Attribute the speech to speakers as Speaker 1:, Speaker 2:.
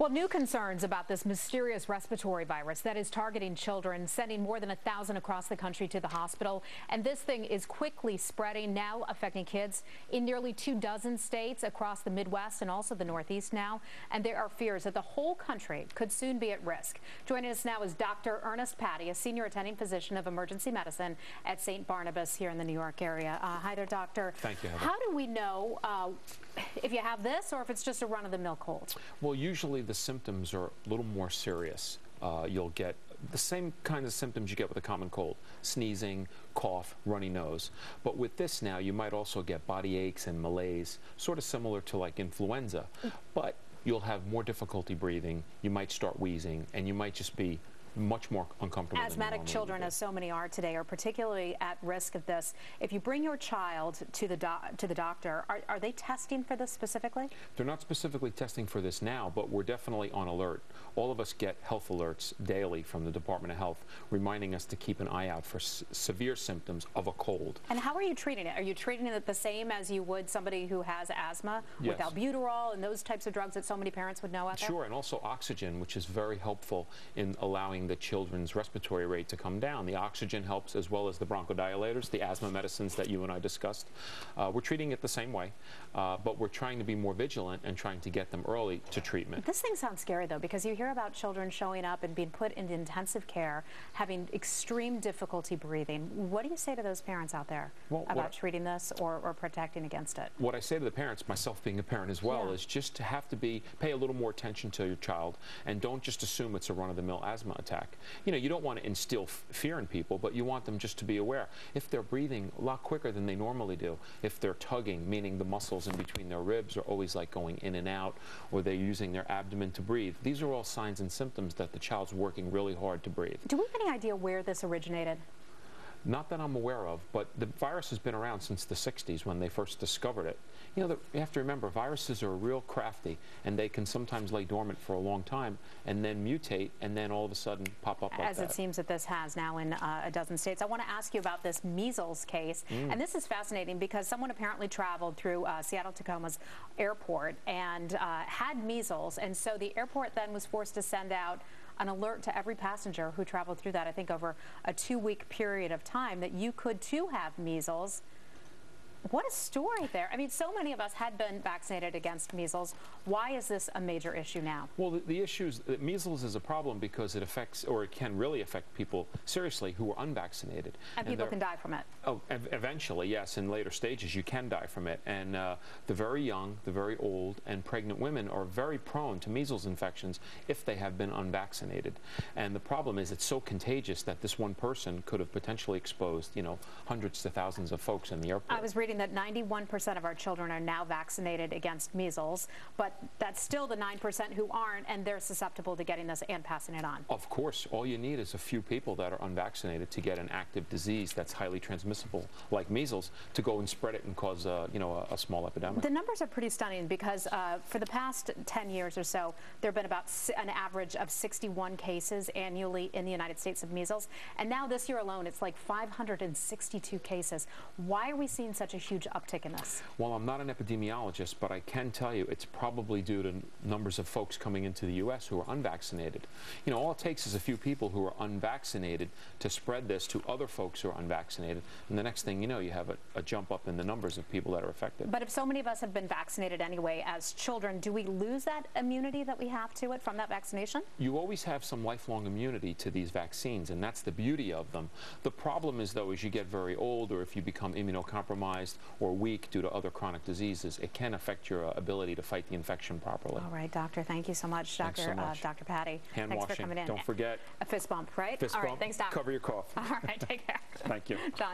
Speaker 1: Well, new concerns about this mysterious respiratory virus that is targeting children, sending more than 1,000 across the country to the hospital. And this thing is quickly spreading, now affecting kids in nearly 24 states across the Midwest and also the Northeast now. And there are fears that the whole country could soon be at risk. Joining us now is Dr. Ernest Patti, a senior attending physician of emergency medicine at St. Barnabas here in the New York area. Hi there, doctor.
Speaker 2: Thank you, Heather.
Speaker 1: How do we know if you have this or if it's just a run-of-the-mill cold?
Speaker 2: Well, usually the symptoms are a little more serious. You'll get the same kind of symptoms you get with a common cold: sneezing, cough, runny nose. But with this now, you might also get body aches and malaise, sort of similar to like influenza. But you'll have more difficulty breathing, you might start wheezing, and you might just be much more uncomfortable.
Speaker 1: Asthmatic children, as so many are today, are particularly at risk of this. If you bring your child to the doctor, are they testing for this specifically?
Speaker 2: They're not specifically testing for this now, but we're definitely on alert. All of us get health alerts daily from the Department of Health, reminding us to keep an eye out for severe symptoms of a cold.
Speaker 1: And how are you treating it? Are you treating it the same as you would somebody who has asthma,
Speaker 2: yes,
Speaker 1: with albuterol and those types of drugs that so many parents would know out there?
Speaker 2: Sure, and also oxygen, which is very helpful in allowing the children's respiratory rate to come down. The oxygen helps, as well as the bronchodilators, the asthma medicines that you and I discussed. We're treating it the same way, but we're trying to be more vigilant and trying to get them early to treatment.
Speaker 1: This thing sounds scary, though, because you hear about children showing up and being put into intensive care, having extreme difficulty breathing. What do you say to those parents out there about treating this or protecting against it?
Speaker 2: What I say to the parents, myself being a parent as well, is just to have to pay a little more attention to your child, and don't just assume it's a run-of-the-mill asthma attack. You know, you don't want to instill fear in people, but you want them just to be aware. If they're breathing a lot quicker than they normally do, if they're tugging, meaning the muscles in between their ribs are always like going in and out, or they're using their abdomen to breathe, these are all signs and symptoms that the child's working really hard to breathe.
Speaker 1: Do we have any idea where this originated?
Speaker 2: Not that I'm aware of, but the virus has been around since the 60s when they first discovered it. You know, you have to remember, viruses are real crafty, and they can sometimes lay dormant for a long time and then mutate and then all of a sudden pop up like that.
Speaker 1: As it seems that this has now in a dozen states. I want to ask you about this measles case, and this is fascinating because someone apparently traveled through Seattle-Tacoma's airport and had measles, and so the airport then was forced to send out an alert to every passenger who traveled through that, I think over a 2-week period of time, that you could too have measles. What a story there. I mean, so many of us had been vaccinated against measles. Why is this a major issue now? Well,
Speaker 2: the issue is that measles is a problem because it affects, or it can really affect people seriously who are unvaccinated.
Speaker 1: And people can die from it.
Speaker 2: Oh, eventually, yes. In later stages, you can die from it. And the very young, the very old, and pregnant women are very prone to measles infections if they have been unvaccinated. And the problem is it's so contagious that this one person could have potentially exposed, you know, hundreds to thousands of folks in the airport.
Speaker 1: I was reading that 91% of our children are now vaccinated against measles, but that's still the 9% who aren't, and they're susceptible to getting this and passing it on.
Speaker 2: Of course. All you need is a few people that are unvaccinated to get an active disease that's highly transmissible, like measles, to go and spread it and cause you know, a small epidemic.
Speaker 1: The numbers are pretty stunning because for the past 10 years or so, there have been about an average of 61 cases annually in the United States of measles, and now this year alone, it's like 562 cases. Why are we seeing such a huge uptick in this?
Speaker 2: Well, I'm not an epidemiologist, but I can tell you it's probably due to numbers of folks coming into the U.S. who are unvaccinated. You know, all it takes is a few people who are unvaccinated to spread this to other folks who are unvaccinated, and the next thing you know, you have a jump up in the numbers of people that are affected.
Speaker 1: But if so many of us have been vaccinated anyway as children, do we lose that immunity that we have to it from that vaccination?
Speaker 2: You always have some lifelong immunity to these vaccines, and that's the beauty of them. The problem is, though, as you get very old or if you become immunocompromised or weak due to other chronic diseases, it can affect your ability to fight the infection properly.
Speaker 1: All right, doctor. Thank you so much, Dr. Patti.
Speaker 2: Hand
Speaker 1: Thanks
Speaker 2: washing.
Speaker 1: for coming in.
Speaker 2: Don't forget.
Speaker 1: A fist bump, right?
Speaker 2: Fist
Speaker 1: All right,
Speaker 2: bump.
Speaker 1: thanks, doctor.
Speaker 2: Cover your cough.
Speaker 1: All right, take care.
Speaker 2: Thank you.
Speaker 1: John.